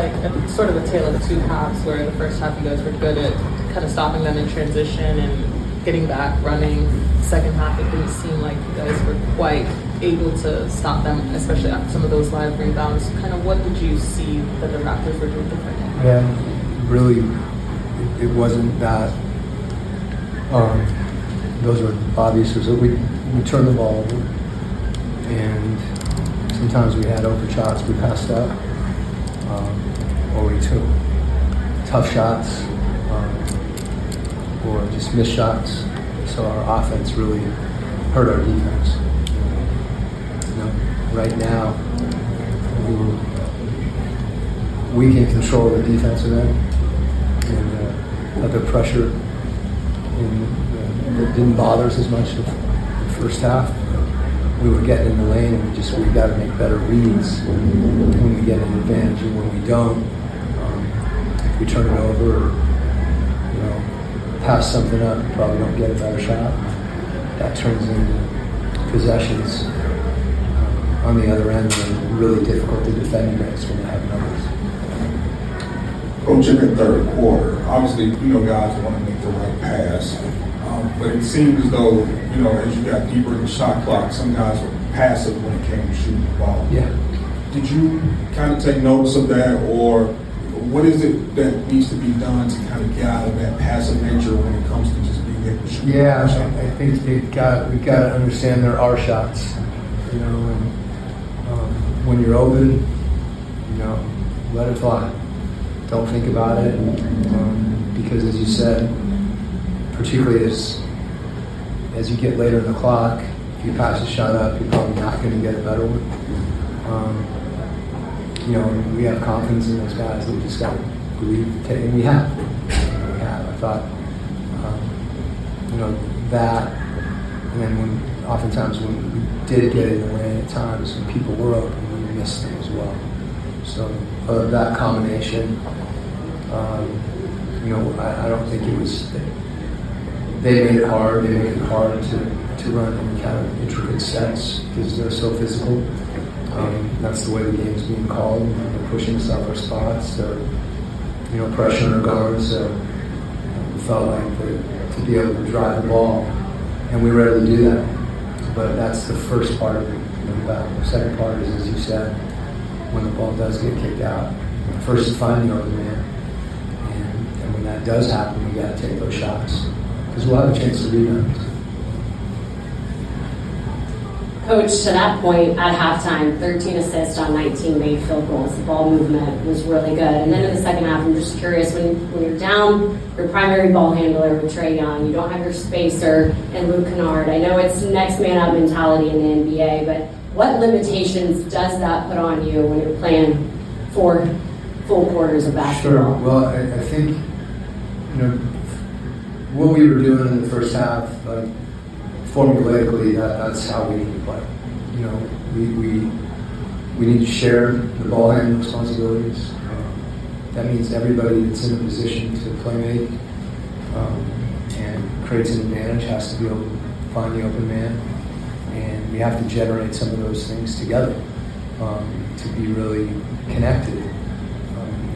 like sort of a tale of two halves, where the first half you guys were good at kind of stopping them in transition and getting back running. Second half, it didn't seem like you guys were quite able to stop them, especially after some of those live rebounds. Kind of what did you see that the Raptors were doing differently? Yeah, really, it wasn't that. Those were obvious. We turned the ball over, and sometimes we had open shots we passed up, or we took tough shots, or just missed shots. So our offense really hurt our defense. Right now, we can control the defensive end and let the pressure it didn't bother us as much the first half. We were getting in the lane, and we got to make better reads when we get an advantage, and when we don't, if we turn it over or pass something up, we probably don't get a better shot. That turns into possessions on the other end, and really difficult to defend against when they have numbers. Coach, in the third quarter, obviously, guys want to make the right pass, but it seemed as though, as you got deeper in the shot clock, some guys were passive when it came to shooting the ball. Yeah. Did you kind of take notice of that, or what is it that needs to be done to kind of get out of that passive nature when it comes to just being able to shoot? Yeah, I think we've got to understand there are shots, and when you're open, let it fly. Don't think about it, because as you said, particularly as you get later in the clock, if you pass a shot up, you're probably not going to get a better one. We have confidence in those guys that we just got to believe, and we have. I thought, that, and then oftentimes when we did get in the lane at times, when people were open, we missed them as well. So that combination, I don't think it was. They made it hard. They make it hard to run in kind of intricate sets because they're so physical. That's the way the game's being called. They're pushing us off our spots. They're, pressuring our guards. So we felt like to be able to drive the ball, and we were able to do that. But that's the first part of the battle. The second part is, as you said, when the ball does get kicked out, first is finding the open man, and when that does happen, we got to take those shots because we'll have a chance to rebound. Coach, to that point, at halftime, 13 assists on 19 made field goals. The ball movement was really good. And then in the second half, I'm just curious, when you're down your primary ball handler with Trae Young, you don't have your spacer and Luke Kennard. I know it's next man up mentality in the NBA, but what limitations does that put on you when you're playing 4 full quarters of basketball? Sure. Well, I think, what we were doing in the first half, formulaically, that's how we need to play. We need to share the ball handling responsibilities. That means everybody that's in a position to play make and creates an advantage has to be able to find the open man, and we have to generate some of those things together to be really connected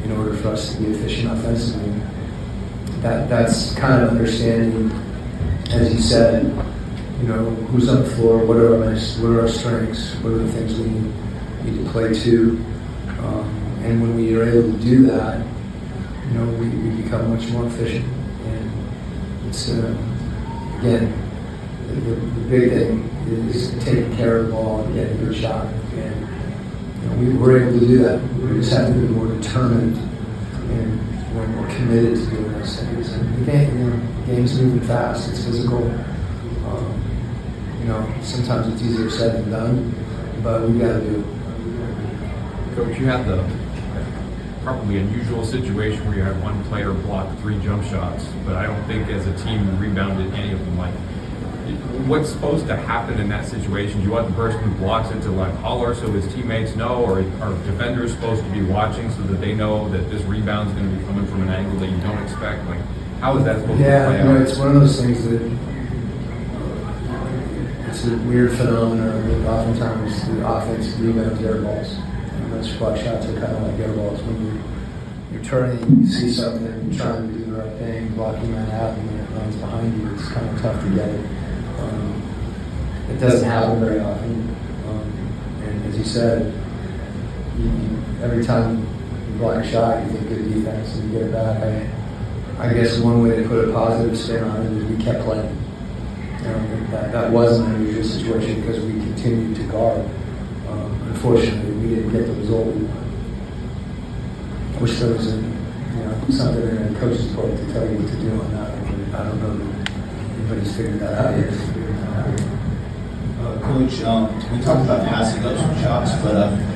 in order for us to be efficient offensively. That's kind of understanding, as you said, who's on the floor, what are our strengths, what are the things we need to play to, and when we are able to do that, we become much more efficient. And it's again, the big thing is taking care of the ball and getting a good shot, and we were able to do that. We just have to be more determined and more committed to doing those things. And the game's moving fast; it's physical. Sometimes it's easier said than done, but we got to do it. Coach, you had the probably unusual situation where you had one player block 3 jump shots, but I don't think as a team you rebounded any of them. What's supposed to happen in that situation? Do you want the person who blocks it to holler so his teammates know, or are defenders supposed to be watching so that they know that this rebound is going to be coming from an angle that you don't expect? How is that supposed to play out? It's one of those things that it's a weird phenomenon. Oftentimes the offense rebounds air balls. those block shots are kind of like air balls. When you're turning, you see something, you're trying to do the right thing, blocking that out, and when it lands behind you, it's kind of tough to get it. It doesn't happen very often. And as you said, every time you block a shot, you think good defense and you get it back. I guess one way to put a positive spin on it is we kept playing. That wasn't an unusual situation because we continued to guard. Unfortunately, we didn't get the result we wanted. I wish there was something in the coach's book to tell you what to do on that one. I don't know that anybody's figured that out yet. Coach, we talked about passing up some shots, but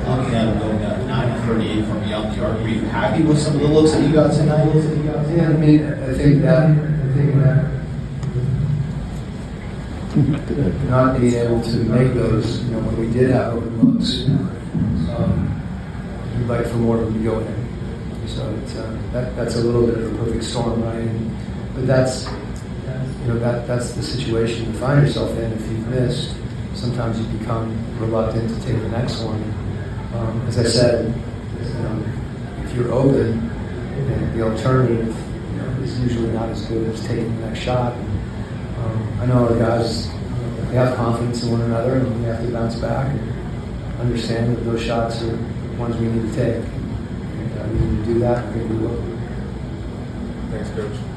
looking at it going at 9:38 from beyond the arc, were you happy with some of the looks that you got tonight? Yeah, I mean, I think that not being able to make those, when we did have open looks, we'd like for more of them to go in. So it's, that's a little bit of a perfect storm, right? But that's the situation you find yourself in. If you've missed, sometimes you become reluctant to take the next one. As I said, if you're open, then the alternative is usually not as good as taking the next shot. I know our guys, they have confidence in one another, and we have to bounce back and understand that those shots are ones we need to take. And we need to do that. I think we will. Thanks, Coach.